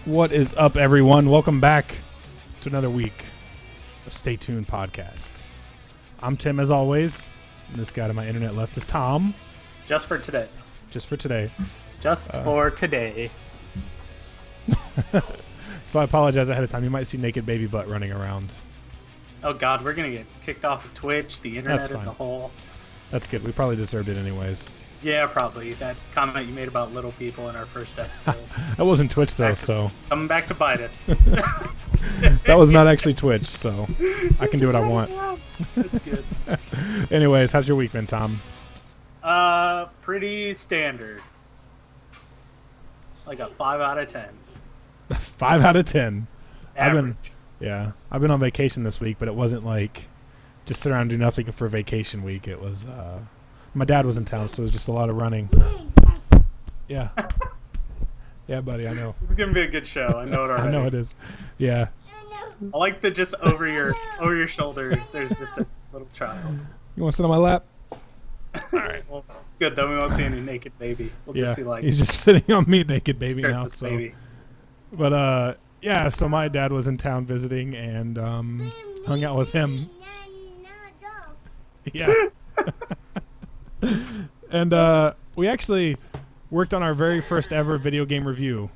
What is up, everyone? Welcome back to another week of Stay Tuned Podcast. I'm Tim, as always, and this guy to my internet left is Tom. Just for today. Just for today. Just for today. So I apologize ahead of time. You might see naked baby butt running around. Oh God, we're gonna get kicked off of Twitch, the internet as a whole. That's good. We probably deserved it anyways. Yeah, probably. That comment you made about little people in our first episode. That wasn't Twitch though, so. Coming back to bite us. That was not actually Twitch, so I can do what I want. That's good. Anyways, how's your week been, Tom? Pretty standard. Like a 5 out of 10. 5 out of 10. Average. I've been on vacation this week, but it wasn't like just sit around and do nothing for vacation week. It was my dad was in town, so it was just a lot of running. Yeah. Yeah, buddy, I know. This is gonna be a good show. I know it already. I know it is. Yeah. I like that just over your shoulder there's just a little child. You want to sit on my lap? Alright. Well, good, then we won't see any naked baby. We'll just see like he's just sitting on me, naked baby now. So baby. But yeah, so my dad was in town visiting and hung out with him. Yeah. And we actually worked on our very first ever video game review.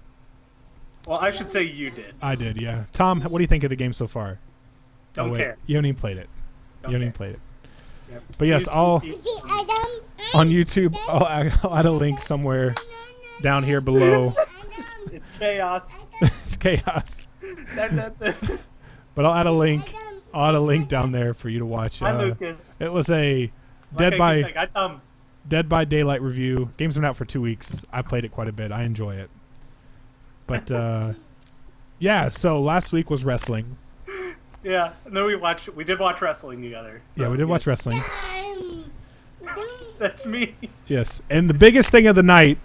Well, I should say you did. I did, yeah. Tom, what do you think of the game so far? Don't care. You haven't even played it. Don't you haven't even care. played it. Yep. But yes, on YouTube, I'll add a link somewhere down here below. It's chaos. It's chaos. But I'll add a link. I'll add a link down there for you to watch. Hi, Lucas. It was a Dead by Daylight review. Game's been out for 2 weeks. I played it quite a bit. I enjoy it. But yeah. So last week was wrestling. Yeah, and then we did watch wrestling together. So yeah, we did watch wrestling. That's me. Yes, and the biggest thing of the night,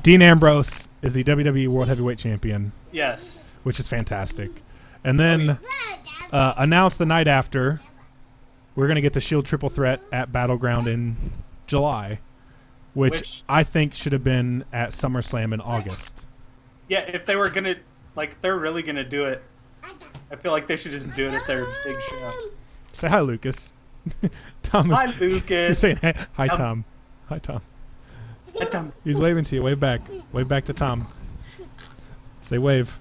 Dean Ambrose is the WWE World Heavyweight Champion. Yes. Which is fantastic. And then announced the night after, we're going to get the Shield Triple Threat at Battleground in July, which I think should have been at SummerSlam in August. Yeah, if they were going to, like, they're really going to do it, I feel like they should just do it at their big show. Say hi, Lucas. Tom is, hi, Lucas. You're saying hi, Tom. Hi, Tom. Hi, Tom. He's waving to you. Wave back. Wave back to Tom. Say wave.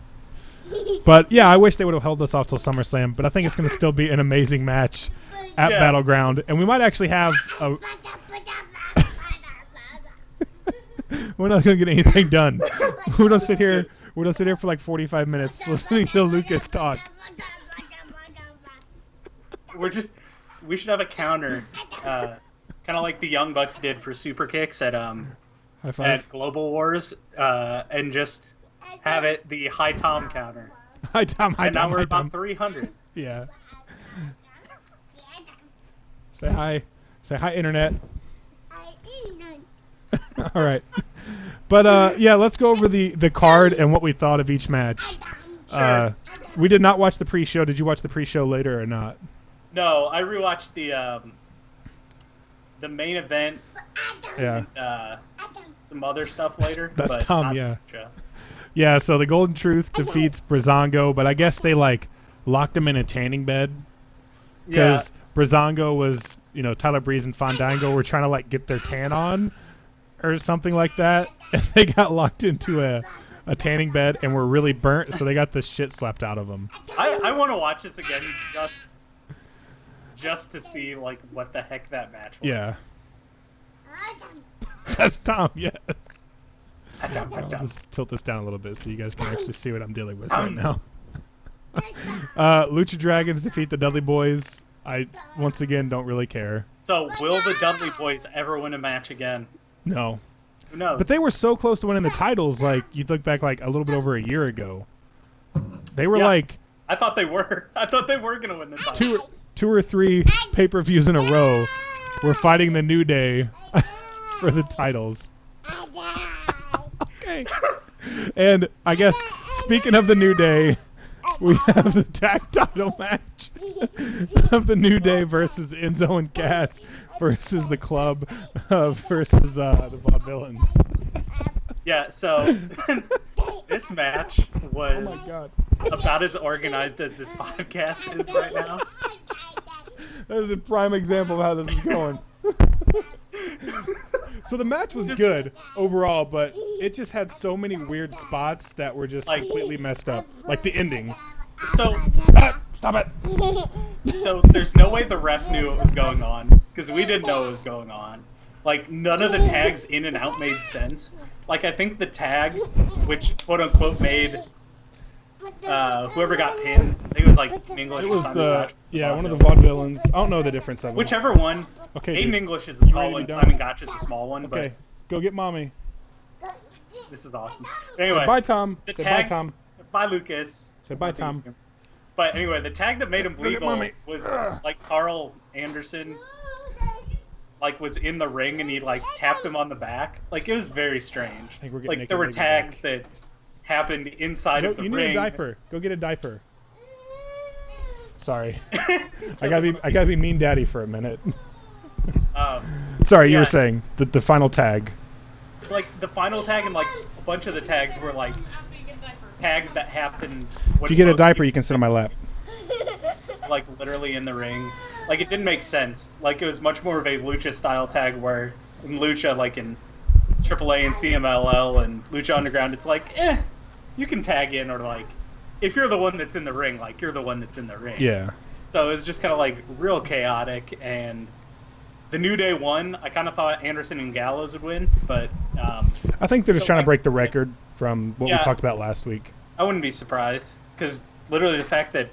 But yeah, I wish they would have held this off till SummerSlam, but I think it's going to still be an amazing match at Battleground, and we might actually have a... We're not going to get anything done. We don't sit here for like 45 minutes listening to Lucas talk. We should have a counter, kind of like the Young Bucks did for Super Kicks at Global Wars, and just have it the Hi Tom counter. Hi Tom, hi and Tom. And now we're about Tom. 300. Yeah. Say hi. Say hi, internet. All right. But yeah, let's go over the card and what we thought of each match. Sure. We did not watch the pre-show. Did you watch the pre-show later or not? No, I rewatched the main event. Yeah. And, some other stuff later. That's but Tom. Yeah. Yeah. So the Golden Truth defeats Breezango, but I guess they like locked him in a tanning bed because Breezango was, Tyler Breeze and Fandango were trying to like get their tan on or something like that, and they got locked into a tanning bed and were really burnt, so they got the shit slapped out of them. I want to watch this again just to see like what the heck that match was. Yeah. That's Tom, yes. I'll just tilt this down a little bit so you guys can actually see what I'm dealing with right now. Lucha Dragons defeat the Dudley Boys. I, once again, don't really care. So, will the Dudley Boys ever win a match again? No. Who knows? But they were so close to winning the titles, like, you'd look back, like, a little bit over a year ago. They were, like... I thought they were. I thought they were going to win the title. Two or three pay-per-views in a row were fighting the New Day for the titles. Okay. And I guess, speaking of the New Day, we have the tag title match of the New Day versus Enzo and Cass versus the Club versus the Vaudevillains. Yeah, so this match was Oh my God. about as organized as this podcast is right now. That is a prime example of how this is going. So the match was good overall, but it just had so many weird spots that were just completely messed up. Like the ending. So Stop it. So there's no way the ref knew what was going on, because we didn't know what was going on. Like, none of the tags in and out made sense. Like, I think the tag, which quote-unquote made whoever got pinned, I think it was like English. It was Simon Gotch, one of the vaudevillains. I don't know the difference of them. Whichever one. Okay, Aiden dude. English is the tall one, Simon Gotch is the small one. Okay, go get mommy. But this is awesome. Anyway. Say bye, Tom. The Say tag, bye, Tom. Bye, Lucas. Say bye, Tom. But anyway, the tag that made him legal was like Carl Anderson was in the ring and he tapped him on the back. Like, it was very strange. I think we're getting there were tags that happened inside of the ring. You need a diaper. Go get a diaper. Sorry. I gotta be mean daddy for a minute. Sorry, you were saying the final tag. Like the final tag and a bunch of the tags were tags that happened. If you get a diaper, you can sit on my lap. Literally in the ring. It didn't make sense. It was much more of a Lucha style tag where in Lucha, in AAA and CMLL and Lucha Underground, it's you can tag in or if you're the one that's in the ring, you're the one that's in the ring. Yeah. So it was just kind of real chaotic, and the New Day won. I kind of thought Anderson and Gallows would win, but I think they're just trying to break the record from what we talked about last week. I wouldn't be surprised, because literally the fact that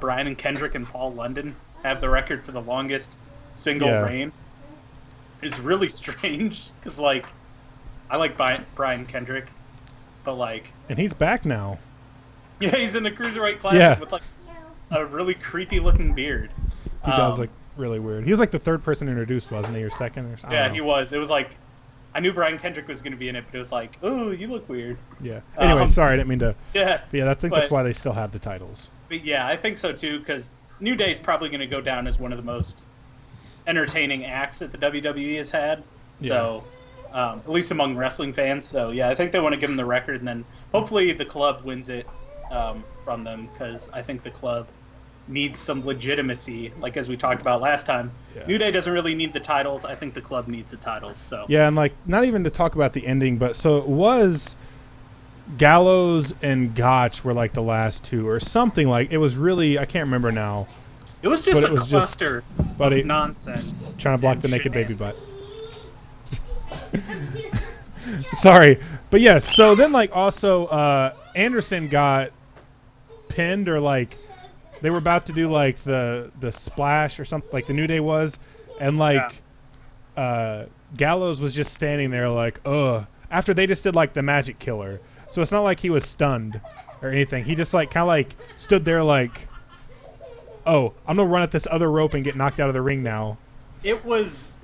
Brian and Kendrick and Paul London have the record for the longest single reign is really strange, because I like Brian Kendrick, but and he's back now. Yeah, he's in the Cruiserweight Classic with a really creepy looking beard. He does look really weird. He was the third person introduced, wasn't he, or second? Or something? Yeah, he was. It was I knew Brian Kendrick was going to be in it, but it was oh, you look weird. Yeah. Anyway, sorry, I didn't mean to. Yeah. But yeah, I think that's why they still have the titles. But yeah, I think so too, because New Day's probably going to go down as one of the most entertaining acts that the WWE has had. Yeah. So, at least among wrestling fans. So yeah, I think they want to give them the record, and then hopefully the club wins it from them, because I think the club needs some legitimacy, as we talked about last time. Yeah. New Day doesn't really need the titles. I think the club needs the titles. So yeah, and not even to talk about the ending, but so it was Gallows and Gotch were the last two or something. It was really, I can't remember now. It was just a cluster of nonsense. Trying to block the naked baby butt. Sorry, but yeah. So then also Anderson got pinned, or they were about to do the splash or something, the New Day was, and Gallows was just standing there ugh, after they just did the magic killer. So it's not like he was stunned or anything. He just kind of stood there oh, I'm gonna run at this other rope and get knocked out of the ring now. It was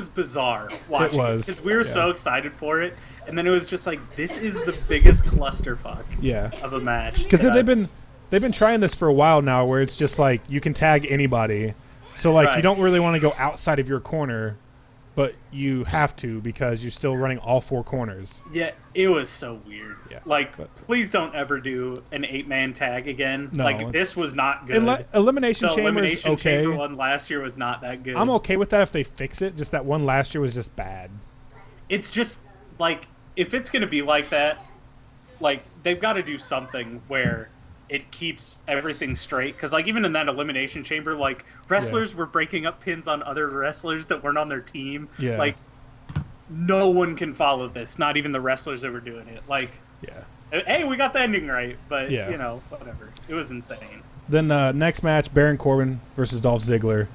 bizarre watching it, because we were so excited for it, and then it was just this is the biggest clusterfuck of a match. Because they've been trying this for a while now, where it's just you can tag anybody, so you don't really want to go outside of your corner, but you have to, because you're still running all four corners. Yeah, it was so weird. Yeah, please don't ever do an 8-man tag again. No, this was not good. Elimination Chamber Elimination okay. Chamber one last year was not that good. I'm okay with that if they fix it. Just that one last year was just bad. It's just if it's gonna be like that, they've got to do something where it keeps everything straight, because even in that Elimination Chamber, wrestlers were breaking up pins on other wrestlers that weren't on their team. Yeah. No one can follow this, not even the wrestlers that were doing it. Hey, we got the ending right, but whatever. It was insane. Then next match, Baron Corbin versus Dolph Ziggler.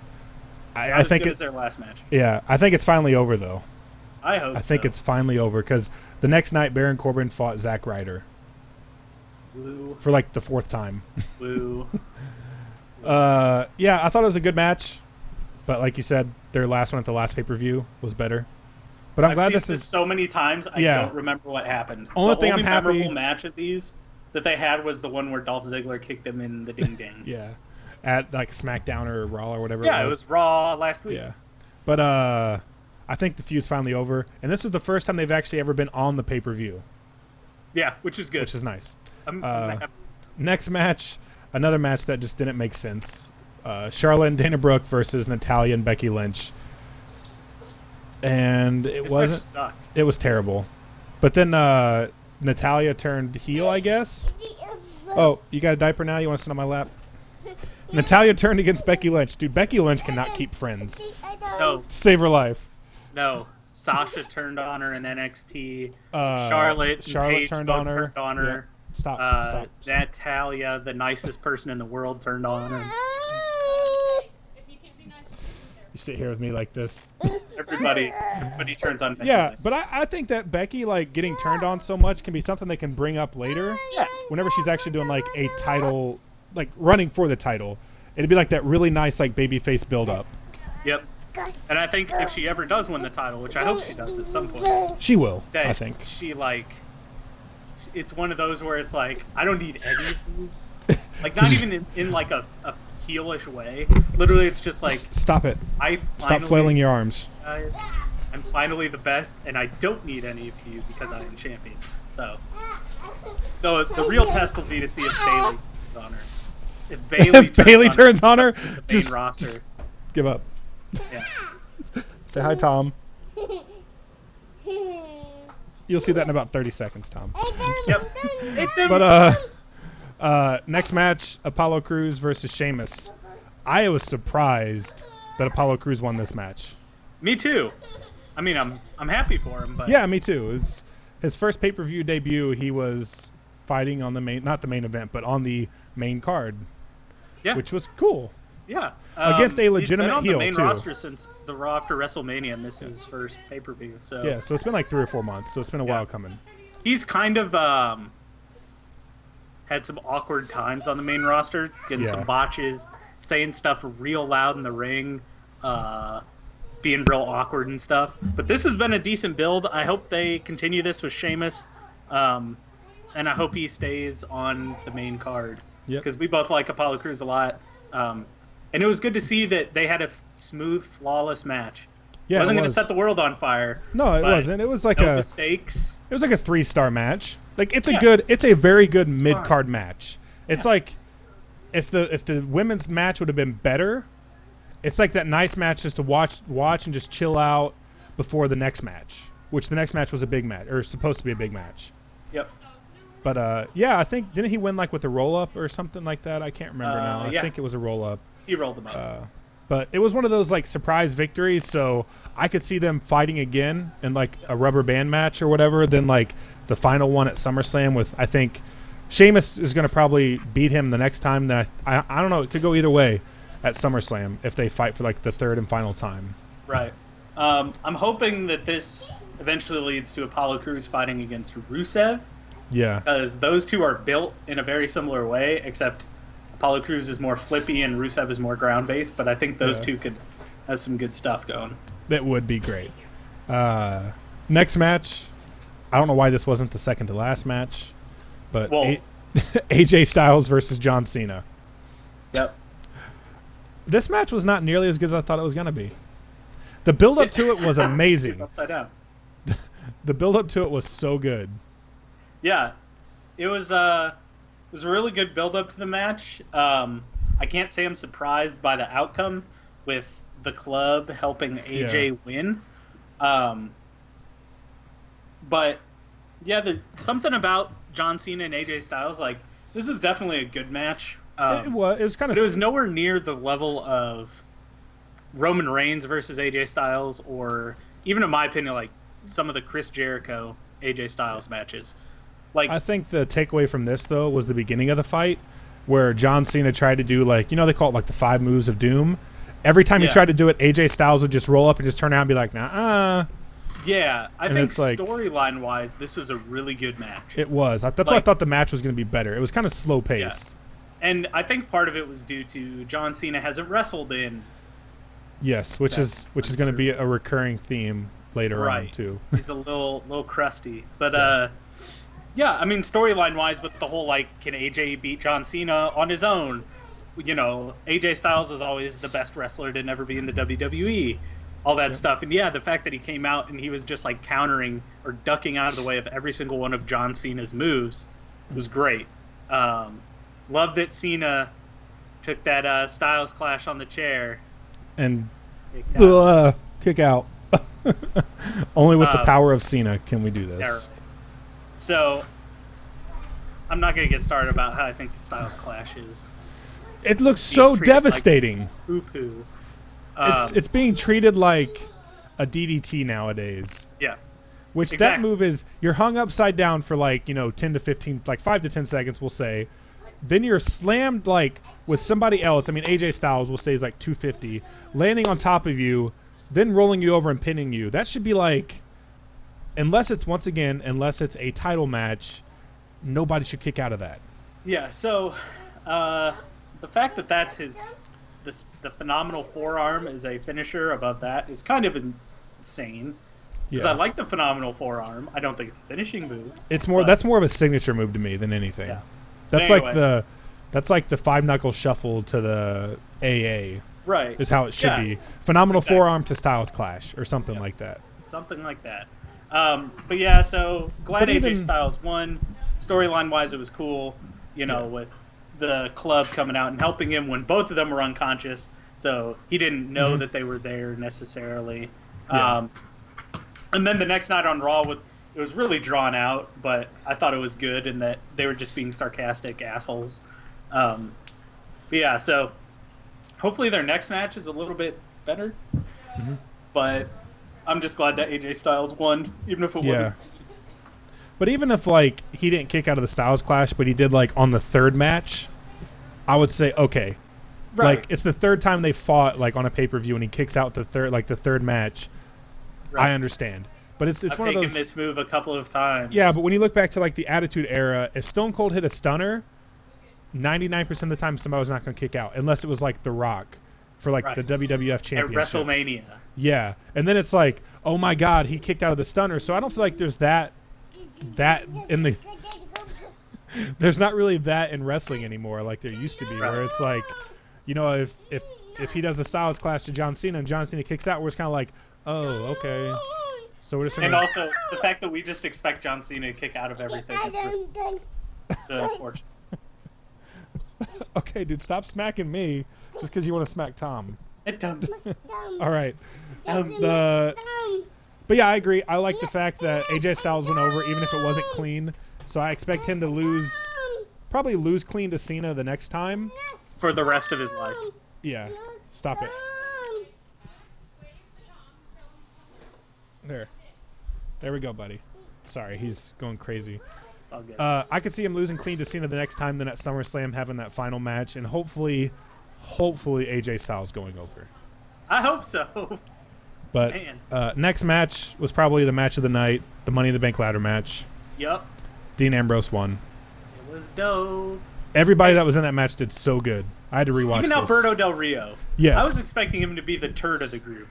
I think it's their last match. Yeah, I think it's finally over though. I think it's finally over, because the next night Baron Corbin fought Zack Ryder. Woo. For the fourth time. Woo. Yeah, I thought it was a good match, but like you said, their last one at the last pay-per-view was better. But I'm glad this is so many times. I don't remember what happened. Only the thing only I'm happy memorable match of these that they had was the one where Dolph Ziggler kicked him in the ding ding. Yeah, at SmackDown or Raw or whatever. Yeah, it was Raw last week. Yeah, but I think the feud's finally over, and this is the first time they've actually ever been on the pay-per-view. Yeah, which is good. Which is nice. Next match, another match that just didn't make sense. Charlotte and Dana Brooke versus Natalya and Becky Lynch. And this match sucked. It was terrible. But then Natalya turned heel, I guess. Oh, you got a diaper now? You want to sit on my lap? Natalya turned against Becky Lynch. Dude, Becky Lynch cannot keep friends. No. Save her life. No. Sasha turned on her in NXT. Charlotte Paige turned on her. Yeah. Stop. Natalya, the nicest person in the world, turned on her. You sit here with me like this. Everybody turns on Becky. Yeah, but I think that Becky, like, getting turned on so much can be something they can bring up later. Yeah. Whenever she's actually doing, like, a title, like, running for the title. It'd be like that really nice, like, babyface build-up. Yep. And I think if she ever does win the title, which I hope she does at some point. She will, I think. She, like... It's one of those where it's like, I don't need any... Like, not even in like, a heelish way. Literally, it's just like... Stop it. Stop flailing your arms. Guys, I'm finally the best, and I don't need any of you because I am champion. So... The real test will be to see if Bayley turns on her. If Bayley turns on her, just give up. Yeah. Say hi, Tom. You'll see that in about 30 seconds, Tom. Yep. But next match, Apollo Crews versus Sheamus. I was surprised that Apollo Crews won this match. Me too. I mean, I'm happy for him, but yeah, me too. It was his first pay-per-view debut. He was fighting on not the main event, but on the main card. Yeah. Which was cool. Yeah. Against a legitimate heel, He's been on the main too. roster since the Raw after WrestleMania, and this is his first pay-per-view. So yeah, so it's been like 3 or 4 months, so it's been a while coming. He's kind of had some awkward times on the main roster, getting some botches, saying stuff real loud in the ring, being real awkward and stuff. But this has been a decent build. I hope they continue this with Sheamus, and I hope he stays on the main card. Because we both like Apollo Crews a lot. And it was good to see that they had a smooth, flawless match. Yeah, it wasn't going to set the world on fire. No, it wasn't. It was like no mistakes. It was like a 3-star match. Like it's a very good mid-card match. It's like if the women's match would have been better, it's like that nice match just to watch and just chill out before the next match, which the next match was a big match or supposed to be a big match. Yep. But I think didn't he win like with a roll-up or something like that? I can't remember now. I think it was a roll-up. He rolled them up. But it was one of those like surprise victories, so I could see them fighting again in like a rubber band match or whatever. Then like the final one at SummerSlam with, I think Sheamus is going to probably beat him the next time. That I don't know. It could go either way at SummerSlam if they fight for like the third and final time. Right. I'm hoping that this eventually leads to Apollo Crews fighting against Rusev. Yeah. Because those two are built in a very similar way, except Apollo Crews is more flippy and Rusev is more ground-based, but I think those two could have some good stuff going. That would be great. Next match, I don't know why this wasn't the second to last match, but AJ Styles versus John Cena. Yep. This match was not nearly as good as I thought it was going to be. The build-up to it was amazing. It's upside down. The build-up to it was so good. Yeah. It was a really good build-up to the match. I can't say I'm surprised by the outcome with the club helping AJ win. But, yeah, something about John Cena and AJ Styles, like, this is definitely a good match. It was kind of... But it was nowhere near the level of Roman Reigns versus AJ Styles or, even in my opinion, like, some of the Chris Jericho, AJ Styles matches. Like, I think the takeaway from this, though, was the beginning of the fight where John Cena tried to do, like, they call it, like, the 5 moves of doom. Every time he tried to do it, AJ Styles would just roll up and just turn around and be like, nah. Yeah, I think storyline-wise, this was a really good match. It was. That's why I thought the match was going to be better. It was kind of slow-paced. Yeah. And I think part of it was due to John Cena hasn't wrestled in... Yes, which is going to be a recurring theme later on, too. He's a little crusty. But, yeah, I mean, storyline-wise, with the whole, like, can AJ beat John Cena on his own? AJ Styles was always the best wrestler to never be in the WWE. All that stuff. And, yeah, the fact that he came out and he was just, like, countering or ducking out of the way of every single one of John Cena's moves was great. Love that Cena took that Styles Clash on the chair. And Kicked out. kick out. Only with the Um, power of Cena can we do yeah, this. right. So I'm not going to get started about how I think the Styles Clash is It looks being so treated devastating. like poo-poo. It's being treated like a DDT nowadays. Yeah, Which that exactly. move is, you're hung upside down for like, 10 to 15, like 5 to 10 seconds, we'll say. Then you're slammed like with somebody else. I mean, AJ Styles we'll say is like 250, landing on top of you, then rolling you over and pinning you. That should be like, unless it's a title match, nobody should kick out of that. Yeah, so the fact that that's the phenomenal forearm is a finisher above that is kind of insane. Because I Yeah. like the phenomenal forearm. I don't think it's a finishing move. It's more But that's more of a signature move to me than anything. yeah. But That's like anyway, the five knuckle shuffle to the AA right. is how it should Yeah, be. Phenomenal exactly. forearm to Styles Clash or something Yep. like that. Something like that. But yeah, so glad But AJ even Styles won. Storyline wise, it was cool. yeah. With the club coming out and helping him when both of them were unconscious, so he didn't know Mhm. that they were there necessarily. Yeah. And then the next night on Raw, it was really drawn out, but I thought it was good in that they were just being sarcastic assholes. Um, but yeah, so hopefully their next match is a little bit better. Mhm. But I'm just glad that AJ Styles won, even if it Yeah. wasn't. But even if like he didn't kick out of the Styles Clash, but he did like on the third match, I would say okay. Right, Like it's the third time they fought like on a pay-per-view and he kicks out the third match. I right. understand. But it's I've one of taken those. this move a couple of times. Yeah, but when you look back to like the Attitude Era, if Stone Cold hit a stunner, 99% of the time somebody was not going to kick out unless it was like The Rock for like Right. the WWF At Championship. WrestleMania. Yeah, and then it's like, oh my God, he kicked out of the stunner. So I don't feel like there's that in the. There's not really that in wrestling anymore, like there used to be, Right. where it's like, if he does a Styles Clash to John Cena and John Cena kicks out, we're just kind of like, oh okay. So we're just And gonna. also the fact that we just expect John Cena to kick out of everything is unfortunate. Okay, dude, stop smacking me just because you want to smack Tom. Dumb. All right. Dumb. But yeah, I agree. I like the fact that AJ Styles went over, even if it wasn't clean. So I expect him to probably lose clean to Cena the next time. For the rest of his life. Yeah. Stop it. There we go, buddy. Sorry, he's going crazy. It's all good. I could see him losing clean to Cena the next time, then at SummerSlam having that final match, and hopefully AJ Styles going over. I hope so. But Man. Next match was probably the match of the night, the Money in the Bank ladder match. Yup. Dean Ambrose won. It was dope. Everybody that was in that match did so good. I had to rewatch Even this. Alberto Del Rio. Yes. I was expecting him to be the turd of the group.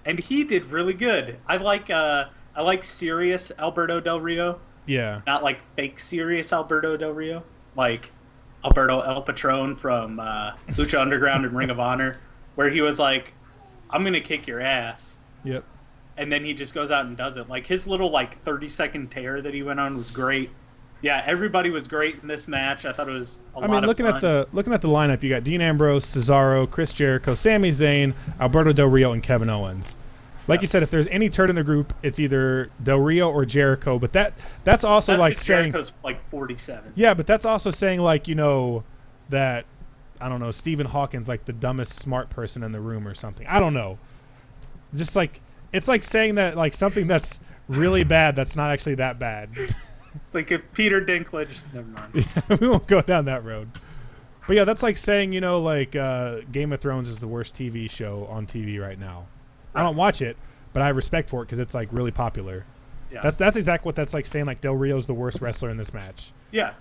And he did really good. I like serious Alberto Del Rio. Yeah. Not like fake serious Alberto Del Rio. Like Alberto El Patron from Lucha Underground and Ring of Honor, where he was like, I'm going to kick your ass. Yep. And then he just goes out and does it. Like his little 30-second tear that he went on was great. Yeah, everybody was great in this match. I thought it was a lot of fun. looking at the lineup, you got Dean Ambrose, Cesaro, Chris Jericho, Sami Zayn, Alberto Del Rio, and Kevin Owens. Like you said, if there's any turd in the group, it's either Del Rio or Jericho. But that's also That's like 'cause saying Jericho's 47. yeah, but that's also saying that I don't know, Stephen Hawking's like the dumbest smart person in the room or something. I don't know. Just like it's like saying that like something that's really bad that's not actually that bad. It's like if Peter Dinklage. Never mind. We won't go down that road. But yeah, that's like saying Game of Thrones is the worst TV show on TV right now. I don't watch it, but I have respect for it because it's like really popular. Yeah. That's exactly what that's like saying like Del Rio's the worst wrestler in this match. Yeah.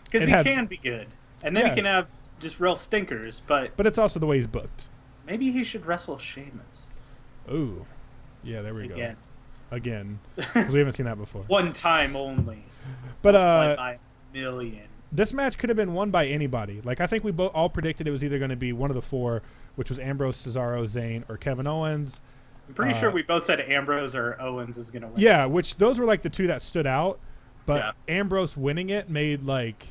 Because he can be good. And then he can have just real stinkers, but it's also the way he's booked. maybe he should wrestle Sheamus. Ooh. Yeah, there we Again. go. Again. Because we haven't seen that before. One time only. But by a million. this match could have been won by anybody. Like I think we all predicted it was either going to be one of the four, which was Ambrose, Cesaro, Zayn, or Kevin Owens. I'm pretty sure we both said Ambrose or Owens is going to win. Yeah, this. which those were like the two that stood out. But Yeah. Ambrose winning it made like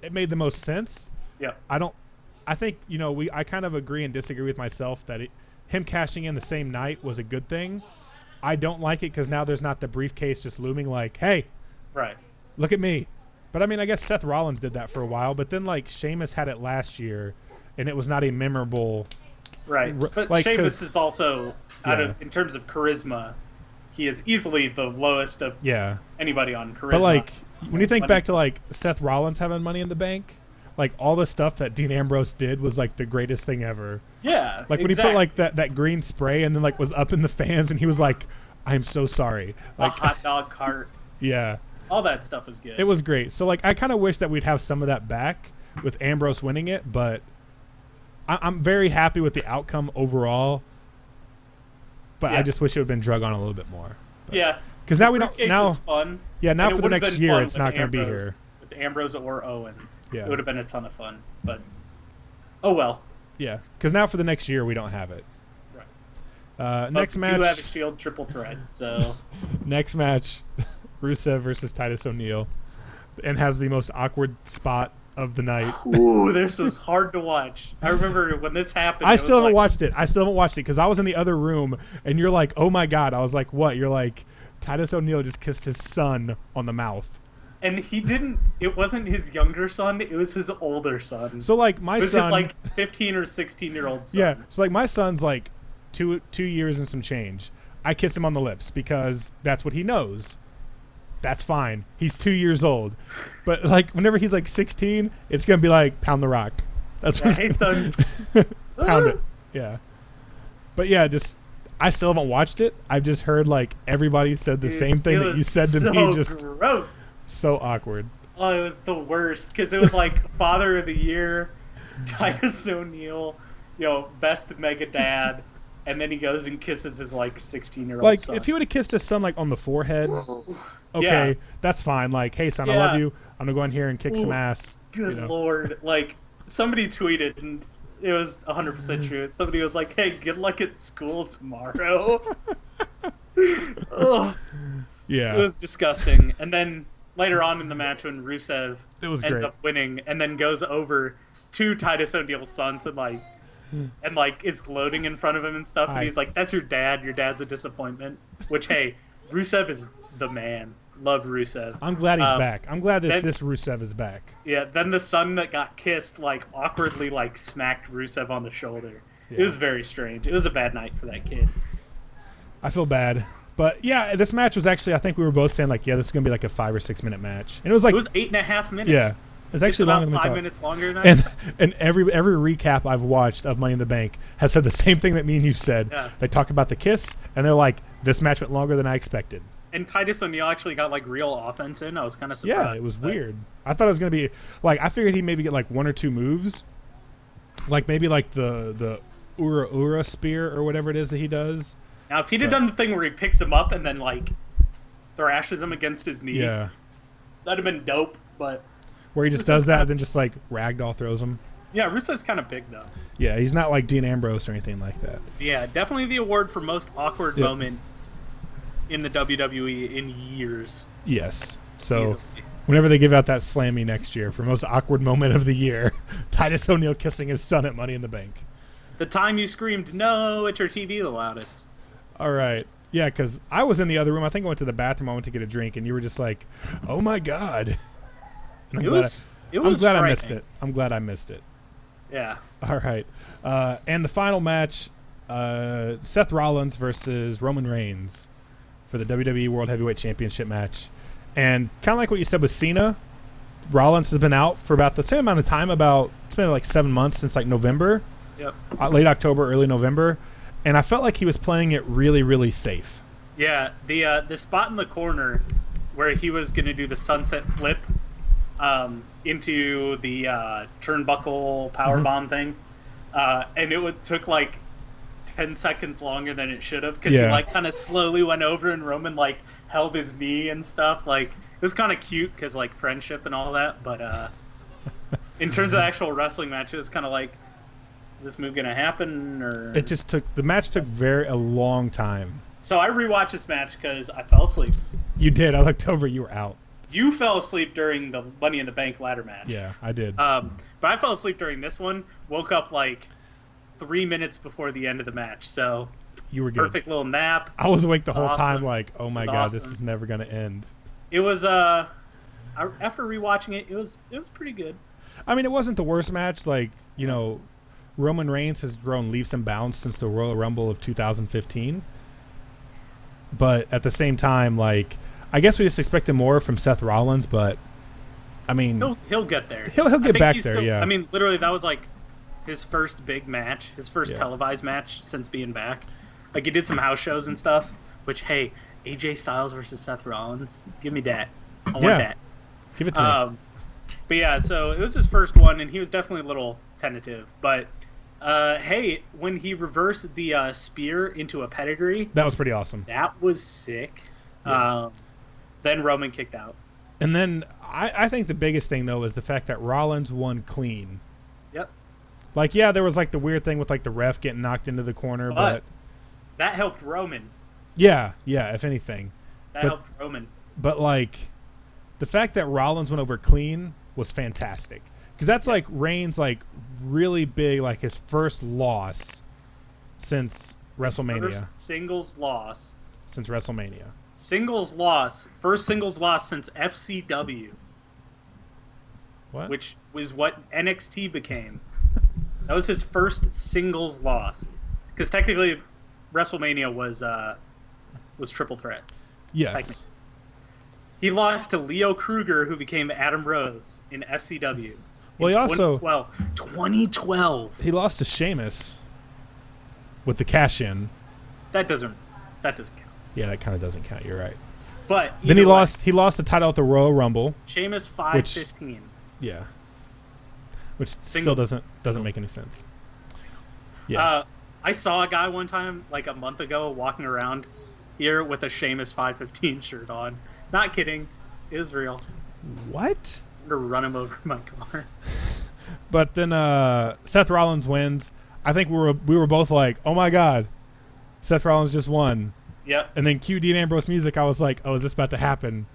it made the most sense. Yeah. I think I kind of agree and disagree with myself that him cashing in the same night was a good thing. I don't like it because now there's not the briefcase just looming like, hey, right, look at me. But I mean, I guess Seth Rollins did that for a while, but then like Sheamus had it last year, and it was not a memorable. Right, but like, Sheamus is also in terms of charisma, he is easily the lowest of anybody on charisma. But like when you think back to like Seth Rollins having Money in the Bank, like all the stuff that Dean Ambrose did was like the greatest thing ever. Yeah, like when he put like that green spray and then like was up in the fans and he was like, "I'm so sorry." Like a hot dog cart. Yeah. All that stuff was good. It was great. So like I kind of wish that we'd have some of that back with Ambrose winning it, but I'm very happy with the outcome overall. But I just wish it would have been drug on a little bit more. But, yeah. Because now we don't now. Is fun. Yeah. Now for the next year, it's not going to be here. With Ambrose or Owens, yeah, it would have been a ton of fun. But oh well. Yeah. Because now for the next year, we don't have it. Right. Next match. We do have a Shield triple threat. So. Next match, Rusev versus Titus O'Neil, and has the most awkward spot of the night. Ooh, this was hard to watch. I remember when this happened. I still haven't watched it. Because I was in the other room, and you're like, "Oh my god!" I was like, "What?" You're like, "Titus O'Neil just kissed his son on the mouth." And he didn't. It wasn't his younger son. It was his older son. So like my son. It was his like 15 or 16-year-old son. Yeah. So like my son's like 2 years and some change. I kiss him on the lips because that's what he knows. That's fine. He's 2 years old. But like whenever he's like 16, it's gonna be like pound the rock. That's what hey son. Pound it. Yeah. But yeah, I still haven't watched it. I've just heard like everybody said the same thing that you said to me. Just gross. So awkward. Oh, it was the worst because it was like Father of the Year, Titus O'Neil, best mega dad, and then he goes and kisses his like 16-year-old son. Like if he would have kissed his son like on the forehead, okay, that's fine. Like, hey son, I love you. I'm gonna go in here and kick some ass. Good lord! Like somebody tweeted and it was 100% true. Somebody was like, "Hey, good luck at school tomorrow." Ugh. Yeah. It was disgusting. And then later on in the match when Rusev ends up winning and then goes over to Titus O'Neil's sons and is gloating in front of him and stuff, and he's like, "That's your dad. Your dad's a disappointment." Which, hey, Rusev is the man. Love Rusev. I'm glad he's back. I'm glad that this Rusev is back. Yeah. Then the son that got kissed awkwardly smacked Rusev on the shoulder. Yeah. It was very strange. It was a bad night for that kid. I feel bad. But yeah, this match was actually, I think we were both saying this is gonna be like a 5 or 6 minute match, and it was 8.5 minutes. Yeah, it was actually longer than 5 minutes longer than that. And every recap I've watched of Money in the Bank has said the same thing that me and you said. Yeah. They talked about the kiss, and they're like, this match went longer than I expected. And Titus O'Neil actually got real offense in. I was kind of surprised. Yeah, it was weird. I thought it was gonna be I figured he'd maybe get 1 or 2 moves, maybe the Ura spear or whatever it is that he does. Now, if he'd have done the thing where he picks him up and then thrashes him against his knee, that'd have been dope. But where he just does that and then just ragdoll throws him. Yeah, Rusev's kind of big though. Yeah, he's not like Dean Ambrose or anything like that. Yeah, definitely the award for most awkward moment in the WWE in years. Yes. So whenever they give out that Slammy next year for most awkward moment of the year, Titus O'Neil kissing his son at Money in the Bank. The time you screamed "No" at your TV the loudest. All right. Yeah, because I was in the other room. I think I went to the bathroom. I went to get a drink, and you were just like, "Oh my god!" And I'm glad I missed it. I'm glad I missed it. Yeah. All right. And the final match, Seth Rollins versus Roman Reigns for the WWE World Heavyweight Championship match. And kind of like what you said with Cena, Rollins has been out for about the same amount of time. It's been 7 months since November. Yep. Late October, early November. And I felt like he was playing it really, really safe. Yeah, the spot in the corner where he was going to do the sunset flip into the turnbuckle powerbomb thing, and it took 10 seconds longer than it should have because he kind of slowly went over and Roman held his knee and stuff. It was kind of cute because friendship and all that. But in terms of the actual wrestling match, it was kind of is this move gonna happen or? The match took a long time. So I rewatched this match because I fell asleep. You did. I looked over. You were out. You fell asleep during the Money in the Bank ladder match. Yeah, I did. But I fell asleep during this one. Woke up like 3 minutes before the end of the match. So you were good. Perfect little nap. I was awake the whole awesome. time, like, oh my god, this is never gonna end. It was after rewatching it, it was pretty good. I mean, it wasn't the worst match. Like, you know, Roman Reigns has grown leaps and bounds since the Royal Rumble of 2015. But at the same time, like, I guess we just expected more from Seth Rollins, but I mean, he'll get there. He'll get back there. Yeah. I mean, literally, that was like his first big match, his first televised match since being back. Like, he did some house shows and stuff. Which, hey, AJ Styles versus Seth Rollins, give me that. I want that. Give it to me. But yeah, so it was his first one, and he was definitely a little tentative. But hey, when he reversed the spear into a pedigree, that was pretty awesome. That was sick. Yeah. Then Roman kicked out. And then I think the biggest thing, though, is the fact that Rollins won clean. Yep. Like, yeah, there was like the weird thing with like the ref getting knocked into the corner, but that helped Roman. Yeah, if anything. That helped Roman. But like, the fact that Rollins went over clean was fantastic. Because that's like Reigns, like, really big, like his first loss since WrestleMania. First singles loss. Since WrestleMania. First singles loss since FCW. What? Which was what NXT became. That was his first singles loss. Because technically, WrestleMania was triple threat. Yes. He lost to Leo Kruger, who became Adam Rose in FCW. Well, he also 2012. He lost to Sheamus with the cash-in. That doesn't count. Yeah, that kind of doesn't count. You're right. But then he lost the title at the Royal Rumble. Sheamus 5-15. Yeah. Which still doesn't make any sense. Yeah. I saw a guy one time, like a month ago, walking around here with a Sheamus 515 shirt on. Not kidding. It was real. What? I'm going to run him over in my car. But then Seth Rollins wins. I think we were both like, oh my god, Seth Rollins just won. Yep. And then cue Dean Ambrose music. I was like, oh, is this about to happen?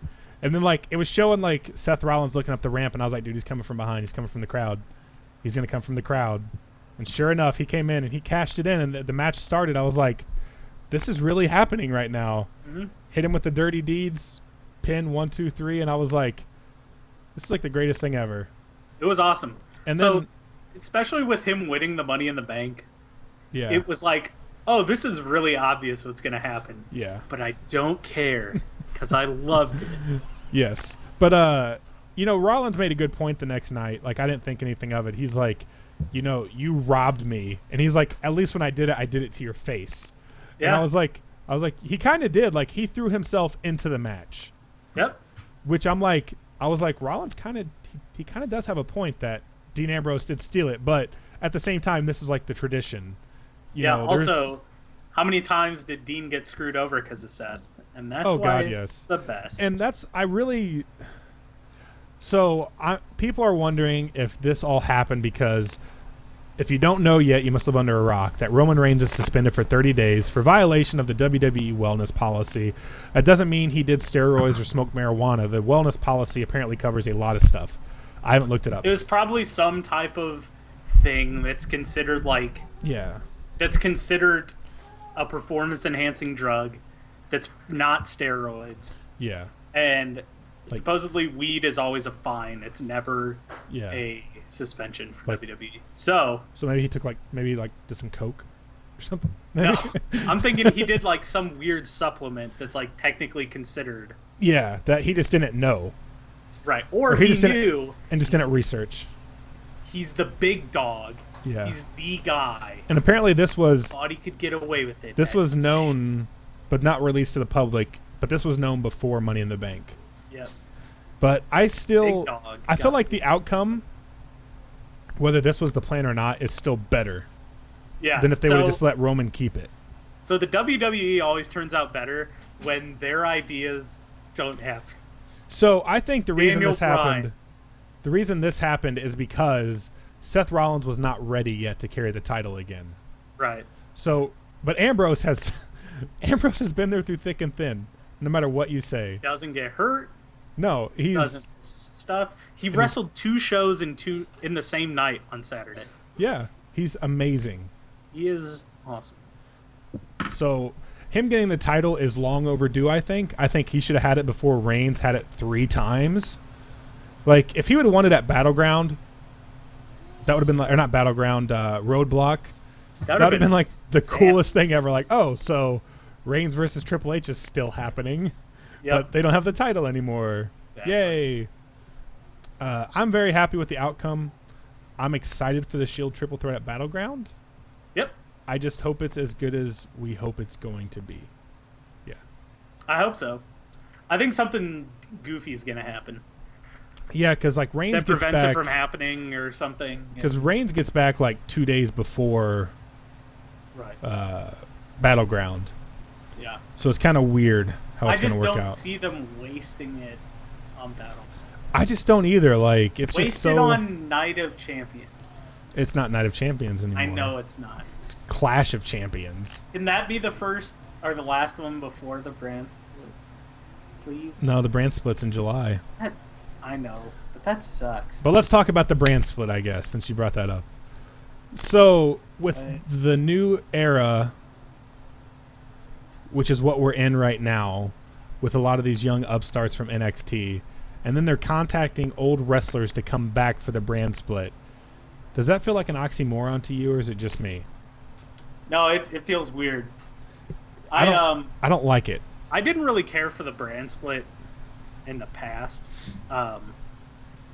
And then like it was showing like Seth Rollins looking up the ramp, and I was like, dude, he's coming from behind. He's coming from the crowd. He's going to come from the crowd. And sure enough, he came in and he cashed it in, and the match started. I was like, this is really happening right now. Mm-hmm. Hit him with the dirty deeds, pin 1, 2, 3, and I was like, this is like the greatest thing ever. It was awesome. And so, then, especially with him winning the Money in the Bank, yeah, it was like, oh, this is really obvious what's going to happen. Yeah. But I don't care because I loved it. Yes. But, you know, Rollins made a good point the next night. Like, I didn't think anything of it. He's like, you know, you robbed me. And he's like, at least when I did it to your face. Yeah. And I was like, he kind of did. Like, he threw himself into the match. Yep. Which I was like, Rollins he kind of does have a point that Dean Ambrose did steal it. But at the same time, this is like the tradition. You know, also, how many times did Dean get screwed over because of Seth? And that's it's the best. And people are wondering if this all happened because, if you don't know yet, you must live under a rock, that Roman Reigns is suspended for 30 days for violation of the WWE wellness policy. That doesn't mean he did steroids or smoked marijuana. The wellness policy apparently covers a lot of stuff. I haven't looked it up. It was probably some type of thing that's considered like... Yeah. That's considered a performance-enhancing drug that's not steroids. Yeah. And supposedly weed is always a fine. It's never a suspension for WWE. So maybe he took maybe did some coke or something. No, I'm thinking he did like some weird supplement that's like technically considered. Yeah, that he just didn't know. Right, or he knew and just didn't research. He's the big dog. Yeah, he's the guy. And apparently thought he could get away with it. This was known, but not released to the public. But this was known before Money in the Bank. Yep. But I feel like the outcome, whether this was the plan or not, is still better. Yeah. Than if they would have just let Roman keep it. So the WWE always turns out better when their ideas don't happen. So I think the reason this happened is because Seth Rollins was not ready yet to carry the title again. Right. So, but Ambrose has been there through thick and thin, no matter what you say. Doesn't get hurt. No, he's doesn't stuff. He wrestled 2 shows in the same night on Saturday. Yeah, he's amazing. He is awesome. So him getting the title is long overdue. I think he should have had it before Reigns had it 3 times. Like if he would have won it at Battleground, that would have been like, or not Battleground, Roadblock. That would have been like the coolest thing ever. Like, oh, so Reigns versus Triple H is still happening, but they don't have the title anymore. Exactly. Yay! I'm very happy with the outcome. I'm excited for the Shield Triple Threat at Battleground. Yep. I just hope it's as good as we hope it's going to be. Yeah. I hope so. I think something goofy is going to happen. Yeah, because like Reigns that prevents it from happening or something. Because Reigns gets back like 2 days before Battleground. Yeah. So it's kind of weird how it's going to work out. I just don't see them wasting it on Battleground. I just don't either. Like it's wasted just so. On Night of Champions. It's not Night of Champions anymore. I know it's not. It's Clash of Champions. Can that be the first or the last one before the brand split? Please. No, the brand split's in July. I know, but that sucks. But let's talk about the brand split, I guess, since you brought that up. So with the new era, which is what we're in right now, with a lot of these young upstarts from NXT. And then they're contacting old wrestlers to come back for the brand split. Does that feel like an oxymoron to you, or is it just me? No, it feels weird. I don't like it. I didn't really care for the brand split in the past. Now,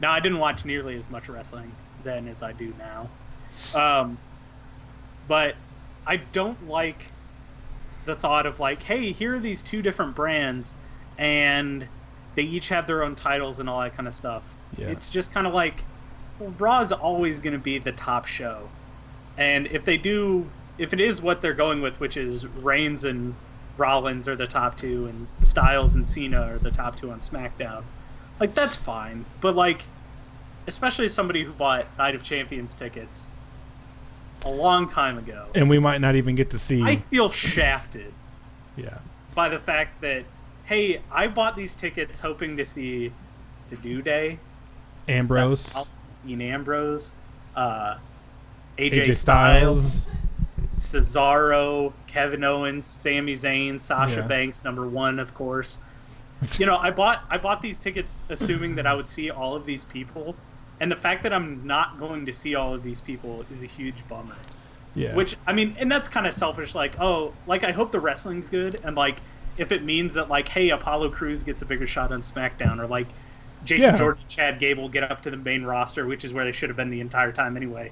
I didn't watch nearly as much wrestling then as I do now. But I don't like the thought of like, hey, here are these 2 different brands, and they each have their own titles and all that kind of stuff. Yeah. It's just kind of like, well, Raw is always going to be the top show. And if it is what they're going with, which is Reigns and Rollins are the top 2 and Styles and Cena are the top 2 on SmackDown, like, that's fine. But, like, especially as somebody who bought Night of Champions tickets a long time ago. And we might not even get to see... I feel shafted. Yeah. By the fact that, hey, I bought these tickets hoping to see the New Day, Ambrose, Dean Ambrose, AJ Styles, Cesaro, Kevin Owens, Sami Zayn, Sasha Banks, number 1, of course. You know, I bought these tickets assuming that I would see all of these people, and the fact that I'm not going to see all of these people is a huge bummer. Yeah. Which, I mean, and that's kind of selfish. Like, oh, like, I hope the wrestling's good, and like, if it means that, like, hey, Apollo Crews gets a bigger shot on SmackDown, or like Jason Jordan, Chad Gable get up to the main roster, which is where they should have been the entire time anyway.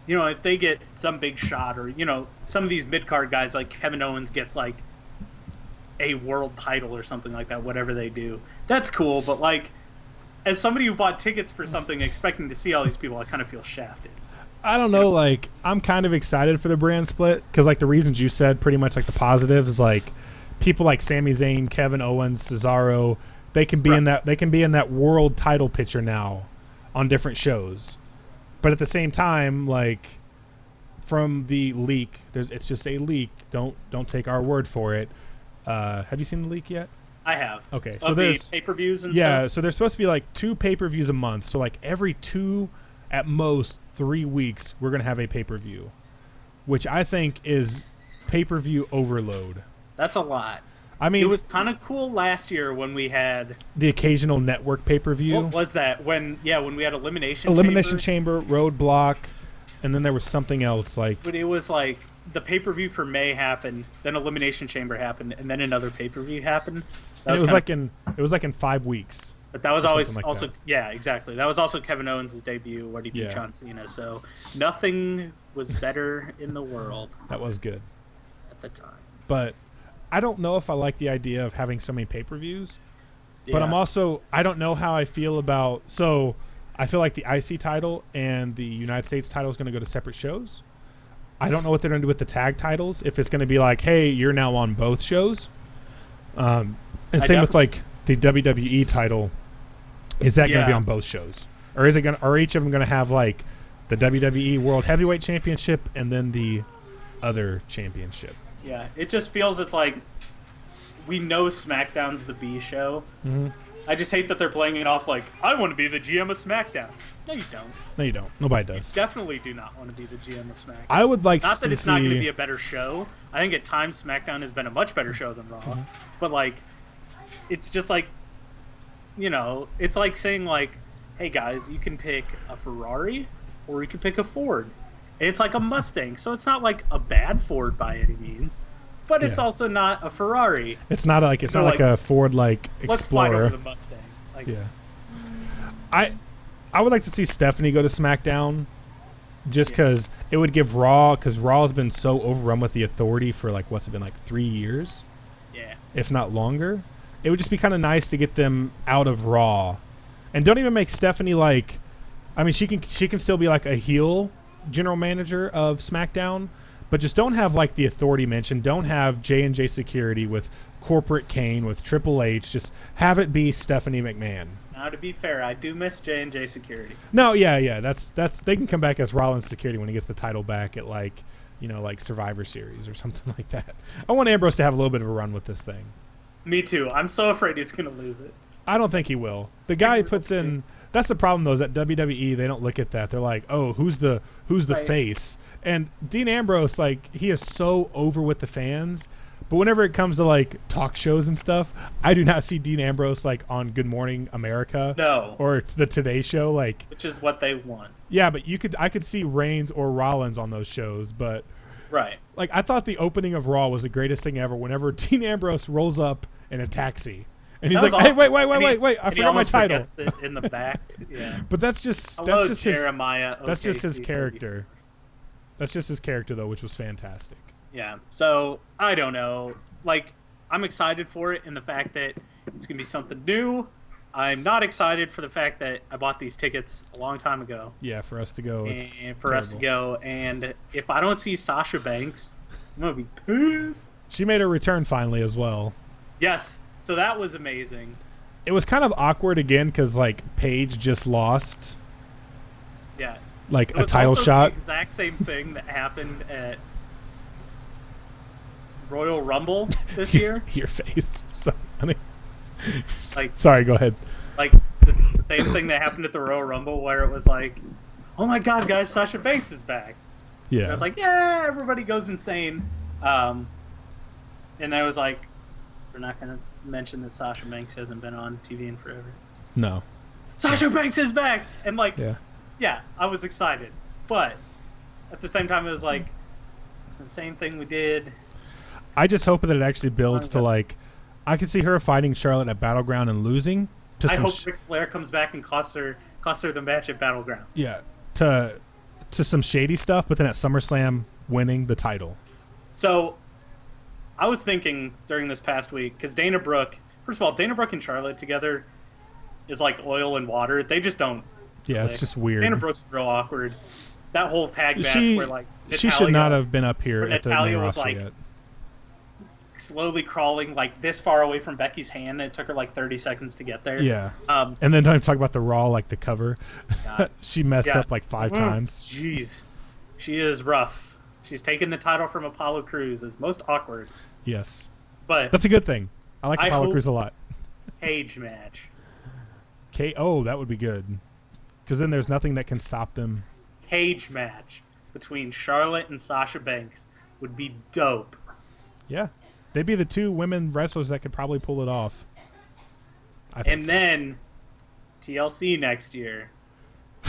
You know, if they get some big shot, or, you know, some of these mid-card guys like Kevin Owens gets like a world title or something like that, whatever they do, that's cool. But like, as somebody who bought tickets for something expecting to see all these people, I kind of feel shafted. I don't know, like, I'm kind of excited for the brand split because, like, the reasons you said, pretty much like the positive is like people like Sami Zayn, Kevin Owens, Cesaro, they can be in that world title picture now on different shows. But at the same time, like, from the leak, it's just a leak. Don't take our word for it. Have you seen the leak yet? I have. Okay, so there's pay-per-views and stuff. Yeah, so there's supposed to be like 2 pay-per-views a month. So like every 2, at most 3 weeks, we're gonna have a pay-per-view, which I think is pay-per-view overload. That's a lot. I mean, it was kind of cool last year when we had the occasional network pay-per-view. What was that? When we had Elimination Chamber, Roadblock, and then there was something else like. But it was like the pay-per-view for May happened, then Elimination Chamber happened, and then another pay-per-view happened. It was like in 5 weeks. But that was always also exactly. That was also Kevin Owens' debut where he beat John Cena. So nothing was better in the world. That was good at the time. But I don't know if I like the idea of having so many pay-per-views. Yeah. But I don't know how I feel about. So I feel like the IC title and the United States title is going to go to separate shows. I don't know what they're going to do with the tag titles. If it's going to be like, hey, you're now on both shows. And same with like the WWE title. Is that going to be on both shows, or is it going? Are each of them going to have like the WWE World Heavyweight Championship and then the other championship? Yeah, it just feels it's like we know SmackDown's the B show. Mm-hmm. I just hate that they're playing it off like, I want to be the GM of SmackDown. No, you don't. No, you don't. Nobody does. You definitely do not want to be the GM of SmackDown. I would like not that to it's see... not going to be a better show. I think at times SmackDown has been a much better show than Raw. Mm-hmm. But, like, it's just like, you know, it's like saying, like, hey, guys, you can pick a Ferrari or you can pick a Ford. And it's like a Mustang. So it's not like a bad Ford by any means. But it's also not a Ferrari. It's not like a Ford like Explorer. Let's fight over the Mustang. Like, I would like to see Stephanie go to SmackDown, just because it would give Raw, because Raw has been so overrun with the Authority for like what's it been like 3 years, if not longer. It would just be kind of nice to get them out of Raw, and don't even make Stephanie like, I mean she can still be like a heel general manager of SmackDown. But just don't have like the Authority mentioned. Don't have J&J Security with Corporate Kane with Triple H. Just have it be Stephanie McMahon. Now, to be fair, I do miss J&J Security. No, yeah. That's they can come back as Rollins Security when he gets the title back at like Survivor Series or something like that. I want Ambrose to have a little bit of a run with this thing. Me too. I'm so afraid he's gonna lose it. I don't think he will. The guy puts in. That's the problem though. Is that WWE they don't look at that. They're like, oh, who's the face? And Dean Ambrose, like, he is so over with the fans, but whenever it comes to like talk shows and stuff, I do not see Dean Ambrose like on Good Morning America, or the Today Show, like, which is what they want. Yeah, but I could see Reigns or Rollins on those shows, but like I thought the opening of Raw was the greatest thing ever. Whenever Dean Ambrose rolls up in a taxi. And he's like, awesome. Hey, wait! I forgot my title. In the back, yeah. But that's just Jeremiah. That's just his character. That's just his character, though, which was fantastic. Yeah. So I don't know. Like, I'm excited for it in the fact that it's gonna be something new. I'm not excited for the fact that I bought these tickets a long time ago. Yeah, for us to go. And if I don't see Sasha Banks, I'm gonna be pissed. She made her return finally as well. Yes. So that was amazing. It was kind of awkward again because like Paige just lost. Yeah. Like a title shot. The exact same thing that happened at Royal Rumble this year. Your face, so funny. Like, sorry, go ahead. Like the same thing that happened at the Royal Rumble where it was like, oh my God, guys, Sasha Banks is back. Yeah. And I was like, yeah, everybody goes insane. And I was like, we're not gonna mention that Sasha Banks hasn't been on TV in forever. No. Sasha Banks is back! And like, yeah, I was excited. But at the same time, it was like, it's the same thing we did. I just hope that it actually builds to like, I could see her fighting Charlotte at Battleground and losing. I hope Ric Flair comes back and costs her the match at Battleground. Yeah, to some shady stuff, but then at SummerSlam winning the title. So I was thinking during this past week, because Dana Brooke and Charlotte together is like oil and water. They just don't. Yeah, click. It's just weird. Dana Brooke's real awkward. That whole tag match where like Natalya, she should not have been up here. At Natalya was like slowly crawling like this far away from Becky's hand. And it took her like 30 seconds to get there. Yeah. And then don't even talk about the Raw, like the cover. She messed up like 5 times. Jeez, she is rough. She's taken the title from Apollo Crews as most awkward. Yes. But that's a good thing. I like Apollo Crews a lot. Cage match. Oh, that would be good. Because then there's nothing that can stop them. Cage match between Charlotte and Sasha Banks would be dope. Yeah. They'd be the 2 women wrestlers that could probably pull it off. And then TLC next year.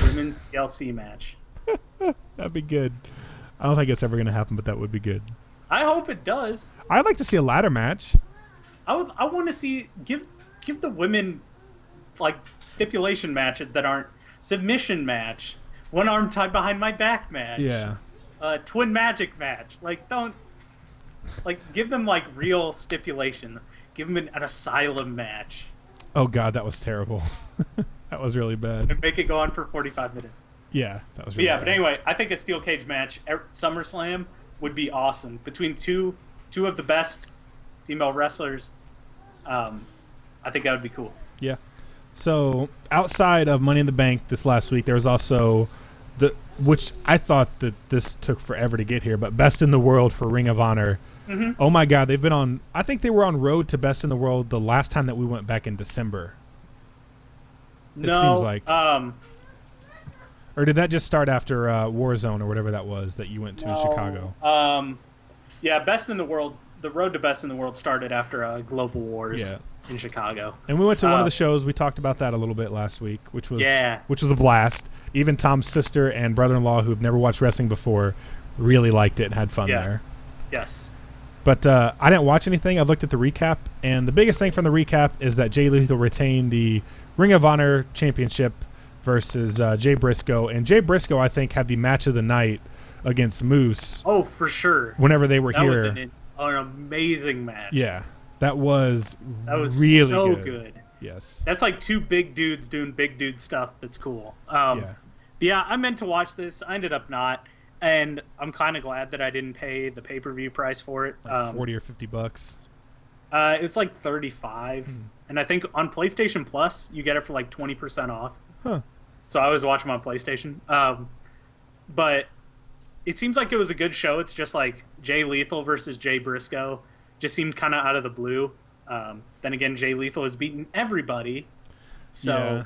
Women's TLC match. That'd be good. I don't think it's ever going to happen, but that would be good. I hope it does. I'd like to see a ladder match. I want to see give the women like stipulation matches that aren't submission match, one arm tied behind my back match. Yeah. Twin magic match. Like don't give them like real stipulations. Give them an asylum match. Oh God, that was terrible. That was really bad. And make it go on for 45 minutes. Yeah, that was really bad. But anyway, I think a steel cage match at SummerSlam would be awesome between two of the best female wrestlers. I think that would be cool. Yeah. So outside of Money in the Bank this last week, there was also which I thought that this took forever to get here, but Best in the World for Ring of Honor Mm-hmm. Oh my God, they've been on. I think they were on Road to Best in the World the last time that we went back in December. It seems No, like. Or did that just start after Warzone or whatever that was that you went to in no. Chicago? Yeah, Best in the World. The road to Best in the World started after Global Wars Yeah. in Chicago. And we went to one of the shows. We talked about that a little bit last week, which was a blast. Even Tom's sister and brother-in-law, who've never watched wrestling before, really liked it and had fun there. Yes. But I didn't watch anything. I looked at the recap, and the biggest thing from the recap is that Jay Lethal retained the Ring of Honor Championship versus Jay Briscoe. And Jay Briscoe, I think, had the match of the night against Moose. Oh, for sure. Whenever they were that here. That was an amazing match. Yeah. That was really so good. Yes. That's like two big dudes doing big dude stuff that's cool. But yeah, I meant to watch this. I ended up not. And I'm kind of glad that I didn't pay the pay-per-view price for it. Like $40 or $50. It's like $35, and I think on PlayStation Plus you get it for like 20% off. Huh. So I was watching on PlayStation. But it seems like it was a good show. It's just like Jay Lethal versus Jay Briscoe. Just seemed kind of out of the blue. Then again, Jay Lethal has beaten everybody, so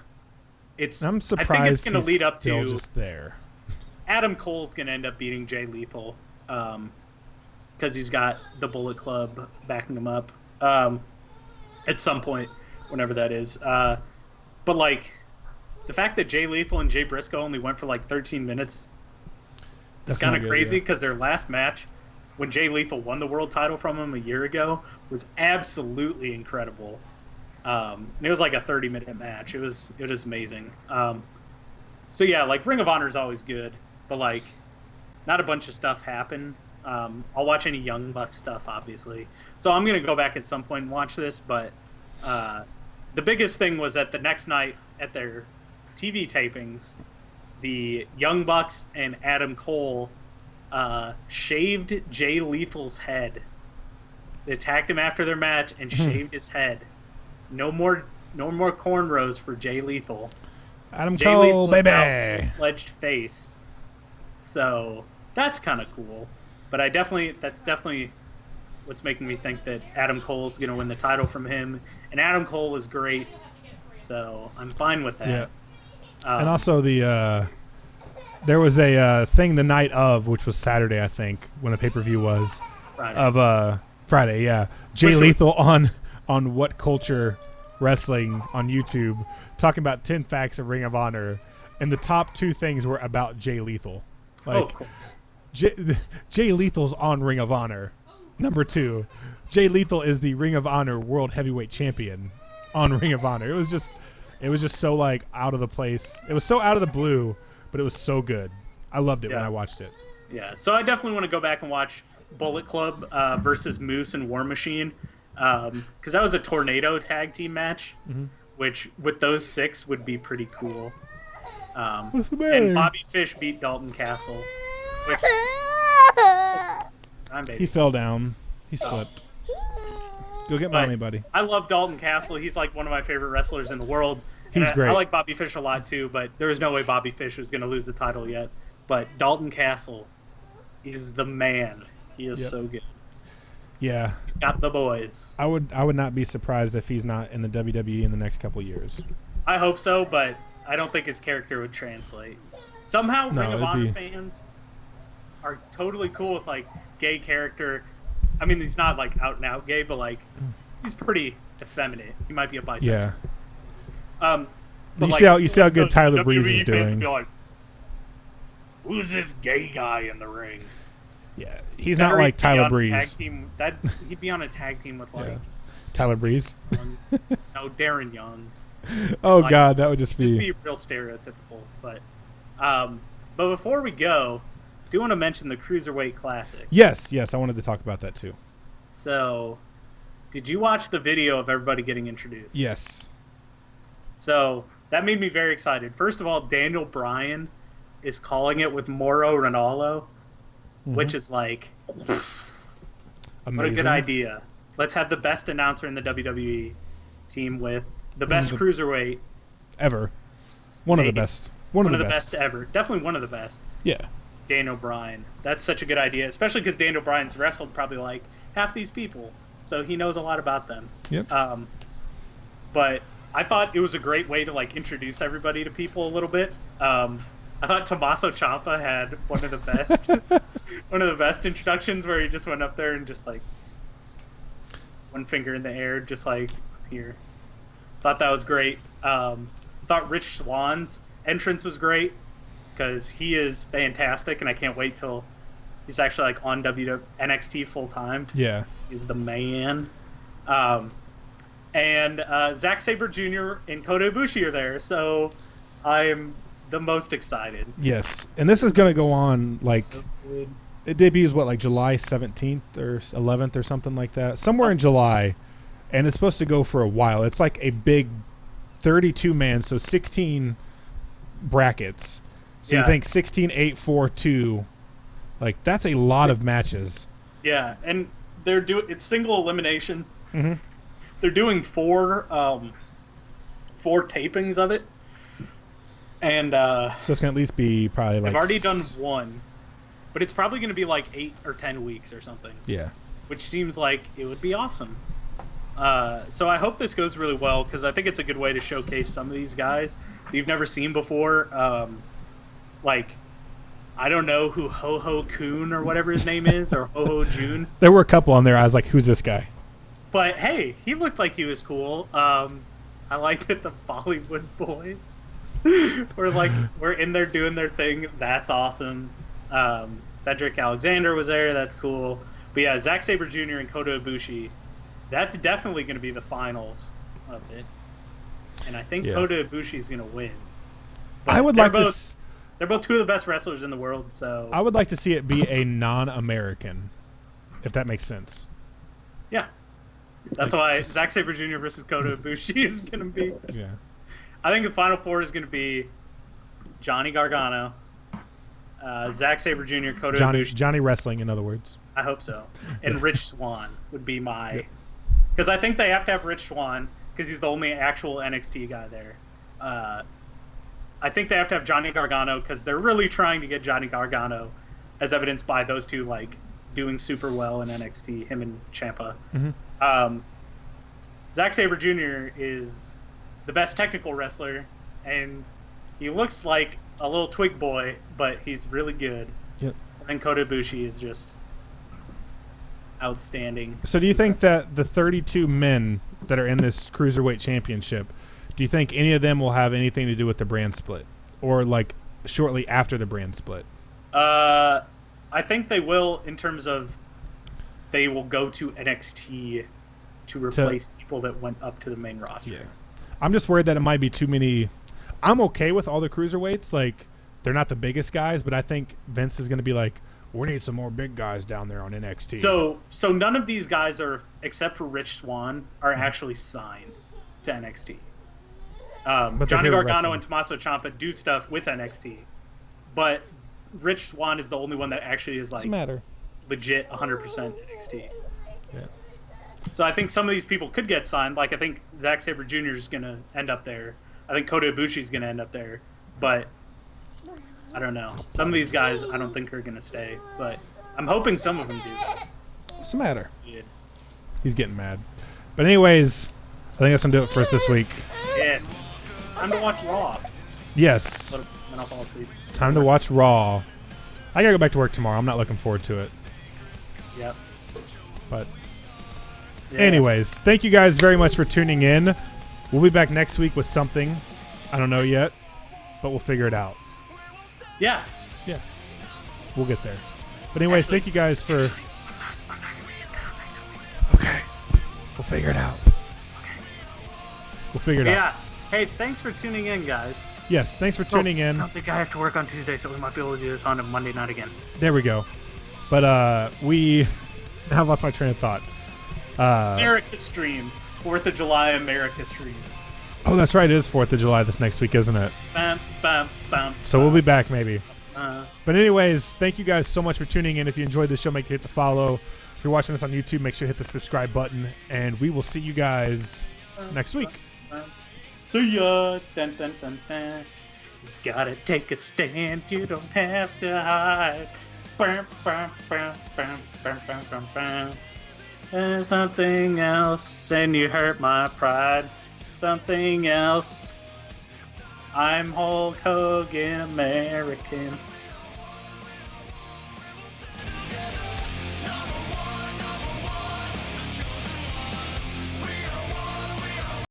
I'm surprised. I think it's going to lead up to just there. Adam Cole's going to end up beating Jay Lethal because he's got the Bullet Club backing him up at some point, whenever that is. But like the fact that Jay Lethal and Jay Briscoe only went for like 13 minutes, it's kind of crazy because their last match, when Jay Lethal won the world title from him a year ago, was absolutely incredible. And it was like a 30-minute match. It was amazing. So yeah, like Ring of Honor is always good, but like not a bunch of stuff happened. I'll watch any Young Bucks stuff, obviously. So I'm gonna go back at some point and watch this. But the biggest thing was that the next night at their TV tapings, the Young Bucks and Adam Cole shaved Jay Lethal's head. They attacked him after their match and shaved his head. No more cornrows for Jay Lethal. Adam Cole, baby. Full-fledged face. So that's kind of cool. But that's definitely what's making me think that Adam Cole's going to win the title from him. And Adam Cole is great, so I'm fine with that. Yeah. And also there was a thing the night of, which was Saturday, I think, when the pay-per-view was. Friday. Friday, yeah. Jay Lethal on What Culture Wrestling on YouTube, talking about 10 facts of Ring of Honor, and the top two things were about Jay Lethal. Like, of course. Jay Lethal's on Ring of Honor. Number 2, Jay Lethal is the Ring of Honor World Heavyweight Champion on Ring of Honor. It was just so like out of the place. It was so out of the blue, but it was so good. I loved it when I watched it. Yeah, so I definitely want to go back and watch Bullet Club versus Moose and War Machine, because that was a tornado tag team match, which with those 6 would be pretty cool. And Bobby Fish beat Dalton Castle. Which, he fell down. He slipped. Go get mommy, buddy. I love Dalton Castle. He's like one of my favorite wrestlers in the world. He's great. I like Bobby Fish a lot too, but there was no way Bobby Fish was going to lose the title yet. But Dalton Castle is the man. He is so good. Yeah. He's got the boys. I would not be surprised if he's not in the WWE in the next couple of years. I hope so, but I don't think his character would translate. Somehow Ring of Honor fans are totally cool with like gay character. I mean, he's not like out and out gay, but like he's pretty effeminate. He might be a bisexual. Yeah. But you see how good Tyler Breeze is doing. Fans be like, who's this gay guy in the ring? Yeah, he's not like Tyler Breeze. He'd be on a tag team with like Tyler Breeze. No, Darren Young. Oh like, God, that would just be real stereotypical. But before we go, I do want to mention the Cruiserweight Classic. Yes, I wanted to talk about that too. So, did you watch the video of everybody getting introduced? Yes. So that made me very excited. First of all, Daniel Bryan is calling it with Mauro Ranallo, which is like, amazing. What a good idea. Let's have the best announcer in the WWE team with the best cruiserweight ever. One of the best. One of the best ever. Definitely one of the best. Yeah. Daniel Bryan. That's such a good idea, especially because Daniel Bryan's wrestled probably like half these people, so he knows a lot about them. Yep. But I thought it was a great way to like introduce everybody to people a little bit. I thought Tommaso Ciampa had one of the best introductions where he just went up there and just like one finger in the air, just like here. Thought that was great. Thought Rich Swann's entrance was great because he is fantastic, and I can't wait till he's actually like on NXT full time. Yeah, he's the man. And Zack Sabre Jr. and Kota Ibushi are there, so I'm the most excited. Yes, and this is gonna go on like it debuts like July 17th or 11th or something like that, somewhere in July, and it's supposed to go for a while. It's like a big 32-man, so 16 brackets. So you think 16, 8, 4, 2, like that's a lot of matches. Yeah, and it's single elimination. Mm-hmm. They're doing four tapings of it, and so it's gonna at least be probably like. I've already done one, but it's probably gonna be like 8 or 10 weeks or something. Yeah. Which seems like it would be awesome. So I hope this goes really well because I think it's a good way to showcase some of these guys that you've never seen before. Like, I don't know who Ho Ho Kun or whatever his name is, or Ho Ho Jun. There were a couple on there. I was like, who's this guy? But hey, he looked like he was cool. I like that the Bollywood boys were in there doing their thing. That's awesome. Cedric Alexander was there. That's cool. But yeah, Zack Sabre Jr. and Kota Ibushi, that's definitely going to be the finals of it. And I think Kota Ibushi is going to win. But I would like to. They're both two of the best wrestlers in the world. So I would like to see it be a non-American, if that makes sense. Yeah. That's why Zack Sabre Jr. versus Kota Ibushi is going to be. Yeah. I think the final four is going to be Johnny Gargano, Zack Sabre Jr., Kota Ibushi. Johnny Wrestling, in other words. I hope so. And Rich Swann would be my. Because I think they have to have Rich Swann because he's the only actual NXT guy there. I think they have to have Johnny Gargano because they're really trying to get Johnny Gargano, as evidenced by those two like doing super well in NXT, him and Ciampa. Mm-hmm. Zack Sabre Jr. is the best technical wrestler, and he looks like a little twig boy, but he's really good. Yep. And then Kota Ibushi is just outstanding. So do you think that the 32 men that are in this Cruiserweight Championship, do you think any of them will have anything to do with the brand split? Or like shortly after the brand split? I think they will in terms of they will go to NXT to replace people that went up to the main roster. Yeah. I'm just worried that it might be too many. I'm okay with all the cruiserweights. Like, they're not the biggest guys, but I think Vince is going to be like, we need some more big guys down there on NXT. So none of these guys are, except for Rich Swann, are actually signed to NXT. Johnny Gargano and Tommaso Ciampa do stuff with NXT, but Rich Swann is the only one that actually is like legit 100% NXT. Yeah. So I think some of these people could get signed. Like I think Zack Sabre Jr. is going to end up there. I think Kota Ibushi is going to end up there, but I don't know. Some of these guys I don't think are going to stay, but I'm hoping some of them do. What's the matter? Yeah. He's getting mad. But anyways, I think that's going to do it for us this week. Yes. Time to watch Raw. Yes. Then I'll fall asleep. Time to watch Raw. I got to go back to work tomorrow. I'm not looking forward to it. Yep. But anyways, thank you guys very much for tuning in. We'll be back next week with something. I don't know yet, but we'll figure it out. Yeah. Yeah. We'll get there. But anyways, thank you guys for... Okay. We'll figure it out. We'll figure it out. Yeah. Hey, thanks for tuning in, guys. Yes, thanks for tuning in. I don't think I have to work on Tuesday, so we might be able to do this on a Monday night again. There we go. But we... I've lost my train of thought. America stream. 4th of July America stream. Oh, that's right. It is 4th of July this next week, isn't it? Bam, bam, bam, so we'll be back, maybe. But anyways, thank you guys so much for tuning in. If you enjoyed the show, make sure you hit the follow. If you're watching this on YouTube, make sure you hit the subscribe button. And we will see you guys next week. See ya. Dun, dun, dun, dun. You gotta take a stand. You don't have to hide. Bam, bam, bam, bam, bam, bam, bam, bam. There's something else, and you hurt my pride. Something else. I'm Hulk Hogan American.